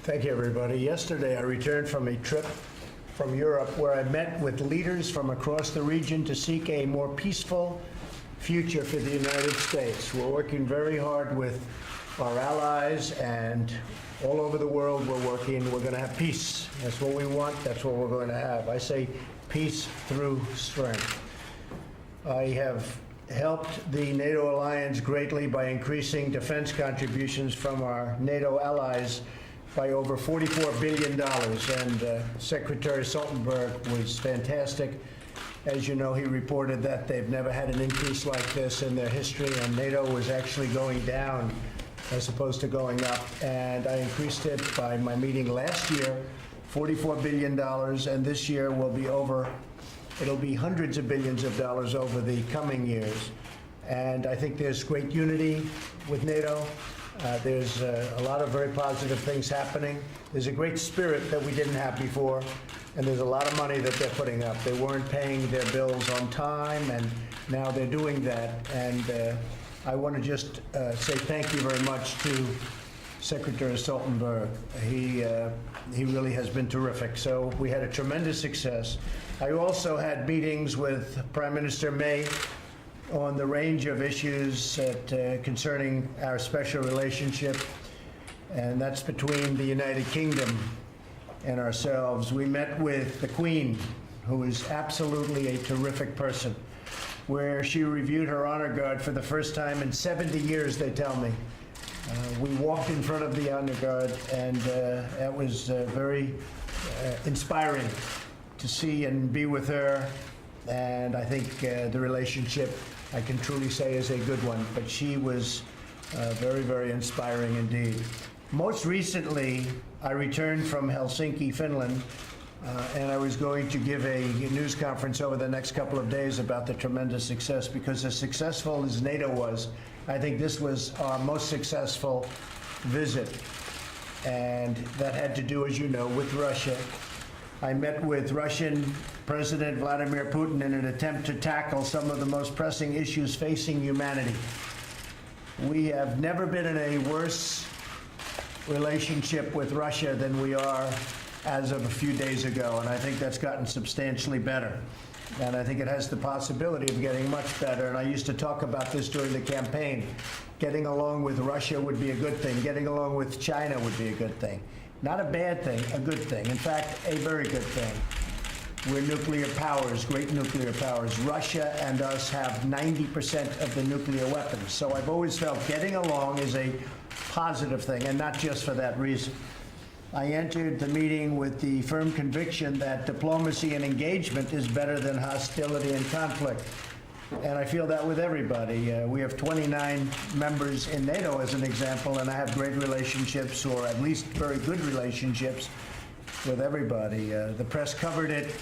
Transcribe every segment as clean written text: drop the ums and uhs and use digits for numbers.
Thank you, everybody. Yesterday, I returned from a trip from Europe where I met with leaders from across the region to seek a more peaceful future for the United States. We're working very hard with our allies, and all over the world we're going to have peace. That's what we want. That's what we're going to have. I say peace through strength. I have helped the NATO alliance greatly by increasing defense contributions from our NATO allies by over $44 billion, and Secretary Stoltenberg was fantastic. As you know, he reported that they've never had an increase like this in their history, and NATO was actually going down as opposed to going up. And I increased it by my meeting last year, $44 billion, and this year it'll be hundreds of billions of dollars over the coming years. And I think there's great unity with NATO. There's a lot of very positive things happening. There's a great spirit that we didn't have before, and there's a lot of money that they're putting up. They weren't paying their bills on time, and now they're doing that. And I want to just say thank you very much to Secretary Stoltenberg. He really has been terrific. So we had a tremendous success. I also had meetings with Prime Minister May on the range of issues concerning our special relationship, and that's between the United Kingdom and ourselves. We met with the Queen, who is absolutely a terrific person, where she reviewed her honor guard for the first time in 70 years, they tell me. We walked in front of the honor guard, and that was very inspiring to see and be with her. And I think the relationship, I can truly say, is a good one. But she was very, very inspiring indeed. Most recently, I returned from Helsinki, Finland, and I was going to give a news conference over the next couple of days about the tremendous success, because as successful as NATO was, I think this was our most successful visit. And that had to do, as you know, with Russia. I met with Russian President Vladimir Putin in an attempt to tackle some of the most pressing issues facing humanity. We have never been in a worse relationship with Russia than we are as of a few days ago, and I think that's gotten substantially better. And I think it has the possibility of getting much better. And I used to talk about this during the campaign. Getting along with Russia would be a good thing. Getting along with China would be a good thing. Not a bad thing, a good thing. In fact, a very good thing. We're nuclear powers, great nuclear powers. Russia and us have 90% of the nuclear weapons. So I've always felt getting along is a positive thing, and not just for that reason. I entered the meeting with the firm conviction that diplomacy and engagement is better than hostility and conflict. And I feel that with everybody. We have 29 members in NATO, as an example, and I have great relationships, or at least very good relationships, with everybody. The press covered it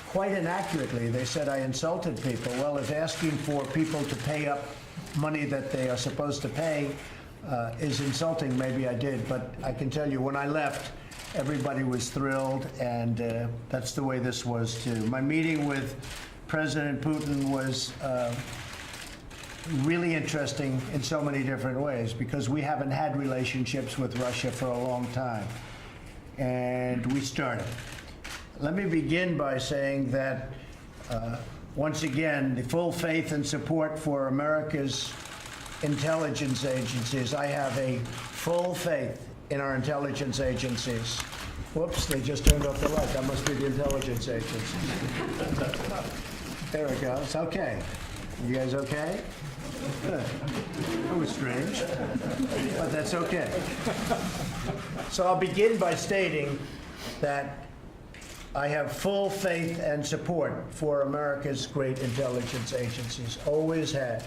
quite inaccurately. They said I insulted people. Well, if asking for people to pay up money that they are supposed to pay is insulting, maybe I did. But I can tell you, when I left, everybody was thrilled, and that's the way this was, too. My meeting with President Putin was really interesting in so many different ways, because we haven't had relationships with Russia for a long time, and we started. Let me begin by saying that, once again, the full faith and support for America's intelligence agencies. I have a full faith in our intelligence agencies. Whoops, they just turned off the light. That must be the intelligence agencies. There it goes. Okay. You guys okay? Good. That was strange, but that's okay. So I'll begin by stating that I have full faith and support for America's great intelligence agencies, always had.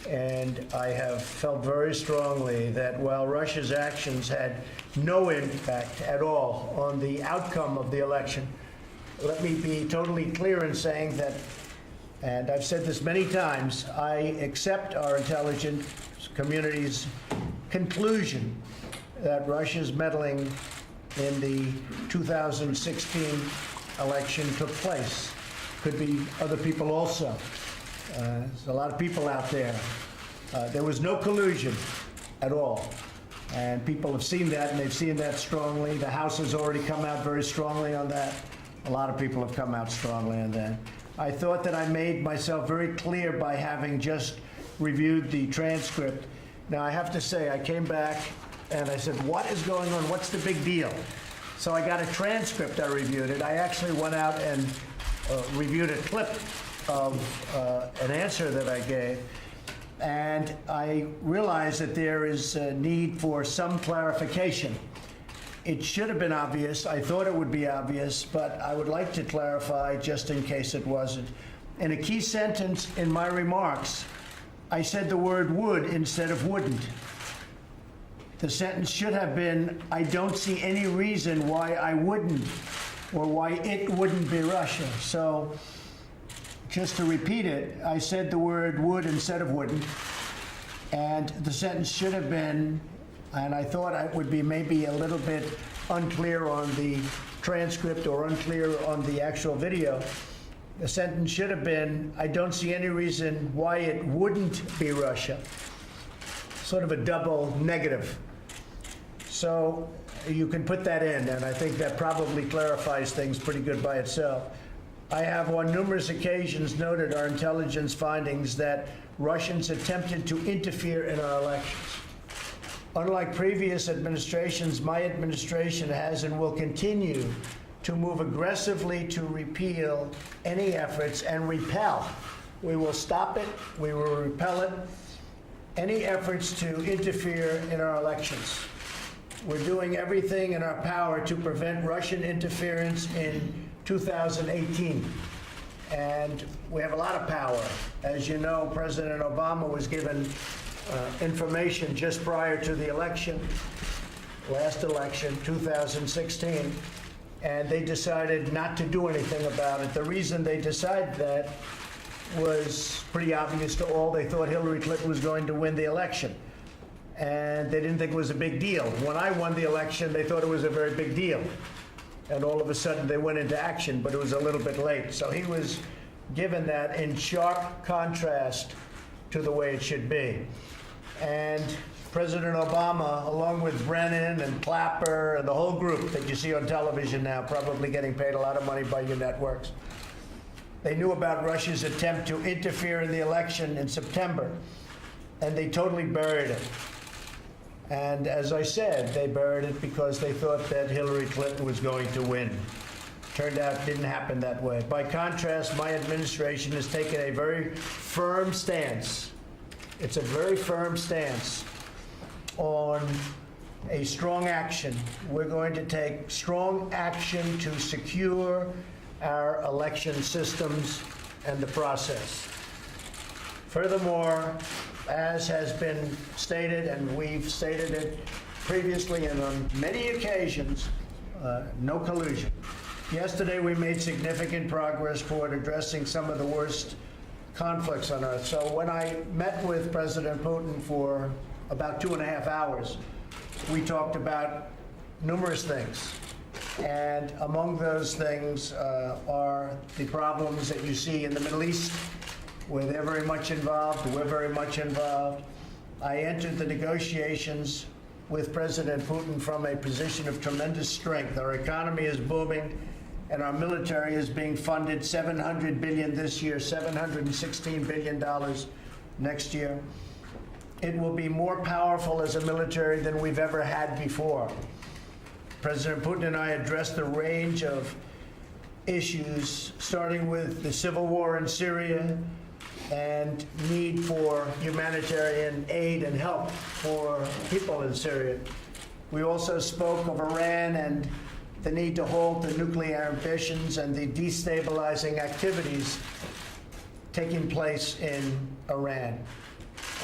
And I have felt very strongly that while Russia's actions had no impact at all on the outcome of the election, let me be totally clear in saying that, and I've said this many times, I accept our intelligence community's conclusion that Russia's meddling in the 2016 election took place. Could be other people also. There's a lot of people out there. There was no collusion at all. And people have seen that, and they've seen that strongly. The House has already come out very strongly on that. A lot of people have come out strongly on that. I thought that I made myself very clear by having just reviewed the transcript. Now, I have to say, I came back and I said, what is going on? What's the big deal? So I got a transcript, I reviewed it. I actually went out and reviewed a clip of an answer that I gave. And I realized that there is a need for some clarification. It should have been obvious. I thought it would be obvious, but I would like to clarify just in case it wasn't. In a key sentence in my remarks, I said the word would instead of wouldn't. The sentence should have been, I don't see any reason why I wouldn't, or why it wouldn't be Russia. So, just to repeat it, I said the word would instead of wouldn't, and the sentence should have been, and I thought it would be maybe a little bit unclear on the transcript or unclear on the actual video. The sentence should have been, I don't see any reason why it wouldn't be Russia. Sort of a double negative. So you can put that in, and I think that probably clarifies things pretty good by itself. I have on numerous occasions noted our intelligence findings that Russians attempted to interfere in our elections. Unlike previous administrations, my administration has and will continue to move aggressively to repeal any efforts and repel. We will stop it, we will repel it, any efforts to interfere in our elections. We're doing everything in our power to prevent Russian interference in 2018. And we have a lot of power. As you know, President Obama was given information just prior to the election, last election, 2016, and they decided not to do anything about it. The reason they decided that was pretty obvious to all. They thought Hillary Clinton was going to win the election, and they didn't think it was a big deal. When I won the election, they thought it was a very big deal, and all of a sudden they went into action, but it was a little bit late. So he was given that in sharp contrast to the way it should be. And President Obama, along with Brennan and Clapper and the whole group that you see on television now, probably getting paid a lot of money by your networks, they knew about Russia's attempt to interfere in the election in September, and they totally buried it. And as I said, they buried it because they thought that Hillary Clinton was going to win. Turned out it didn't happen that way. By contrast, my administration has taken a very firm stance. It's a very firm stance on a strong action. We're going to take strong action to secure our election systems and the process. Furthermore, as has been stated, and we've stated it previously and on many occasions, no collusion. Yesterday, we made significant progress toward addressing some of the worst conflicts on Earth. So when I met with President Putin for about 2.5 hours, we talked about numerous things. And among those things are the problems that you see in the Middle East, where they're very much involved, we're very much involved. I entered the negotiations with President Putin from a position of tremendous strength. Our economy is booming, and our military is being funded $700 billion this year, $716 billion next year. It will be more powerful as a military than we've ever had before. President Putin and I addressed a range of issues, starting with the civil war in Syria and need for humanitarian aid and help for people in Syria. We also spoke of Iran and the need to halt the nuclear ambitions and the destabilizing activities taking place in Iran.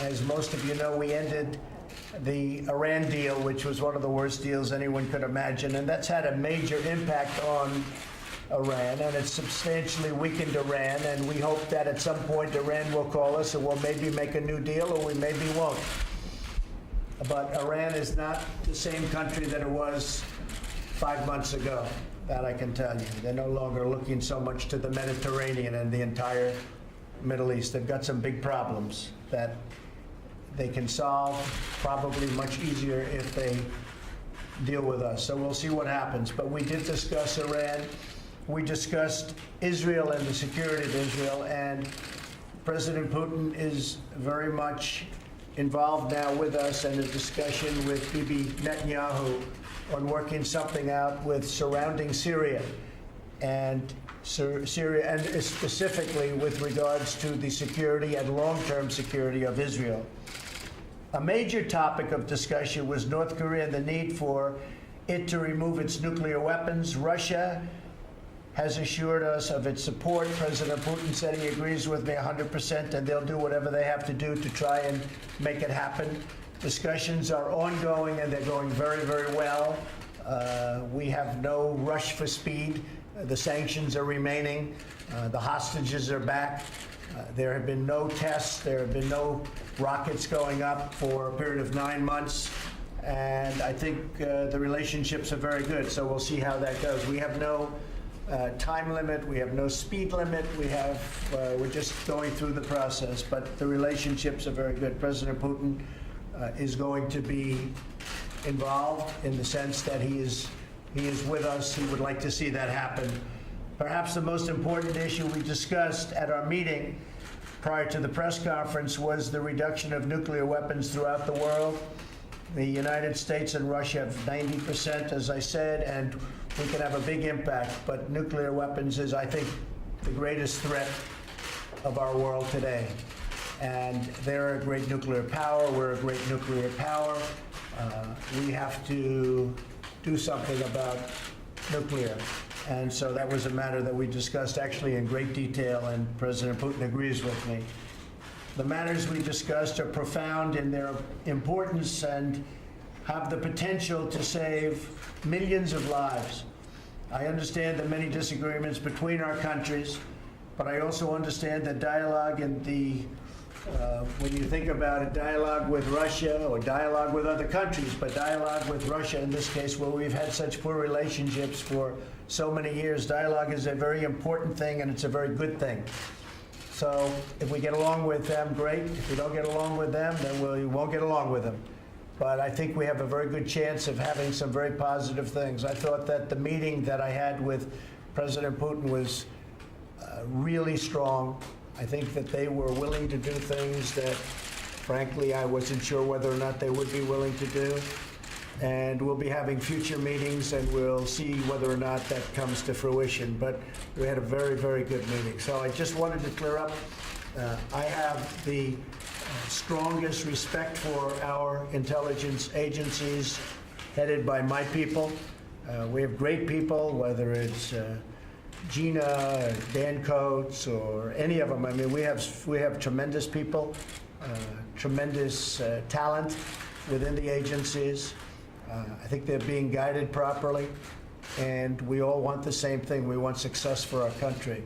As most of you know, we ended the Iran deal, which was one of the worst deals anyone could imagine, and that's had a major impact on Iran, and it's substantially weakened Iran, and we hope that at some point Iran will call us and we'll maybe make a new deal, or we maybe won't. But Iran is not the same country that it was 5 months ago, that I can tell you. They're no longer looking so much to the Mediterranean and the entire Middle East. They've got some big problems that they can solve, probably much easier if they deal with us. So we'll see what happens. But we did discuss Iran. We discussed Israel and the security of Israel, and President Putin is very much involved now with us in a discussion with Bibi Netanyahu on working something out with surrounding Syria and specifically with regards to the security and long-term security of Israel. A major topic of discussion was North Korea and the need for it to remove its nuclear weapons. Russia has assured us of its support. President Putin said he agrees with me 100%, and they'll do whatever they have to do to try and make it happen. Discussions are ongoing, and they're going very, very well. We have no rush for speed. The sanctions are remaining. The hostages are back. There have been no tests. There have been no rockets going up for a period of 9 months. And I think the relationships are very good. So we'll see how that goes. We have no time limit. We have no speed limit. We're just going through the process. But the relationships are very good. President Putin is going to be involved in the sense that he is with us. He would like to see that happen. Perhaps the most important issue we discussed at our meeting prior to the press conference was the reduction of nuclear weapons throughout the world. The United States and Russia have 90%, as I said, and we can have a big impact. But nuclear weapons is, I think, the greatest threat of our world today. And they're a great nuclear power. We're a great nuclear power. We have to do something about nuclear. And so that was a matter that we discussed actually in great detail, and President Putin agrees with me. The matters we discussed are profound in their importance and have the potential to save millions of lives. I understand the many disagreements between our countries, but I also understand that dialogue and when you think about it, dialogue with Russia or dialogue with other countries, but dialogue with Russia in this case, where we've had such poor relationships for so many years, dialogue is a very important thing, and it's a very good thing. So if we get along with them, great. If we don't get along with them, then we won't get along with them. But I think we have a very good chance of having some very positive things. I thought that the meeting that I had with President Putin was really strong. I think that they were willing to do things that, frankly, I wasn't sure whether or not they would be willing to do. And we'll be having future meetings, and we'll see whether or not that comes to fruition. But we had a very, very good meeting. So I just wanted to clear up. I have the strongest respect for our intelligence agencies headed by my people. We have great people, whether it's Gina, Dan Coates, or any of them. I mean, we have tremendous people, tremendous talent within the agencies. I think they're being guided properly, and we all want the same thing. We want success for our country.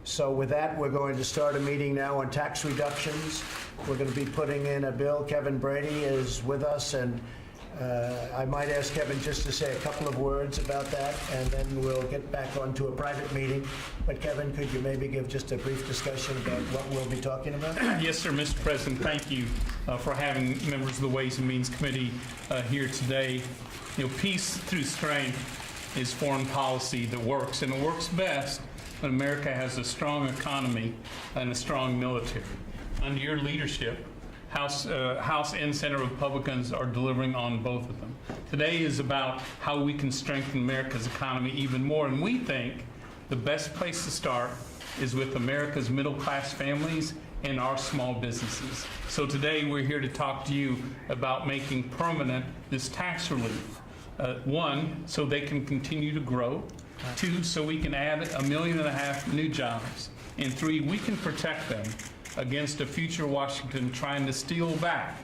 So with that, we're going to start a meeting now on tax reductions. We're going to be putting in a bill. Kevin Brady is with us, and I might ask Kevin just to say a couple of words about that, and then we'll get back onto a private meeting. But Kevin, could you maybe give just a brief discussion about what we'll be talking about? Yes, sir, Mr. President. Thank you for having members of the Ways and Means Committee here today. You know, peace through strength is foreign policy that works, and it works best when America has a strong economy and a strong military. Under your leadership, House and Senate Republicans are delivering on both of them. Today is about how we can strengthen America's economy even more, and we think the best place to start is with America's middle-class families and our small businesses. So today we're here to talk to you about making permanent this tax relief. One, so they can continue to grow. Two, so we can add 1.5 million new jobs. And three, we can protect them against a future Washington trying to steal back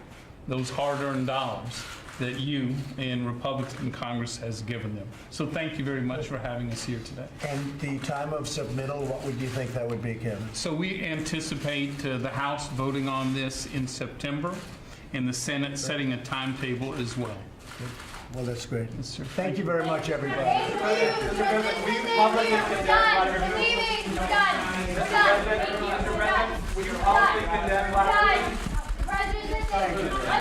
those hard-earned dollars that you and Republican Congress has given them. So thank you very much for having us here today. And the time of submittal, what would you think that would be, Kevin? So we anticipate the House voting on this in September, and the Senate setting a timetable as well. Good. Well, that's great. Yes, sir. Thank you very much, everybody. Mr. President, we publicly condemn Vladimir Putin. Mr. President, we publicly condemn Vladimir Putin. President.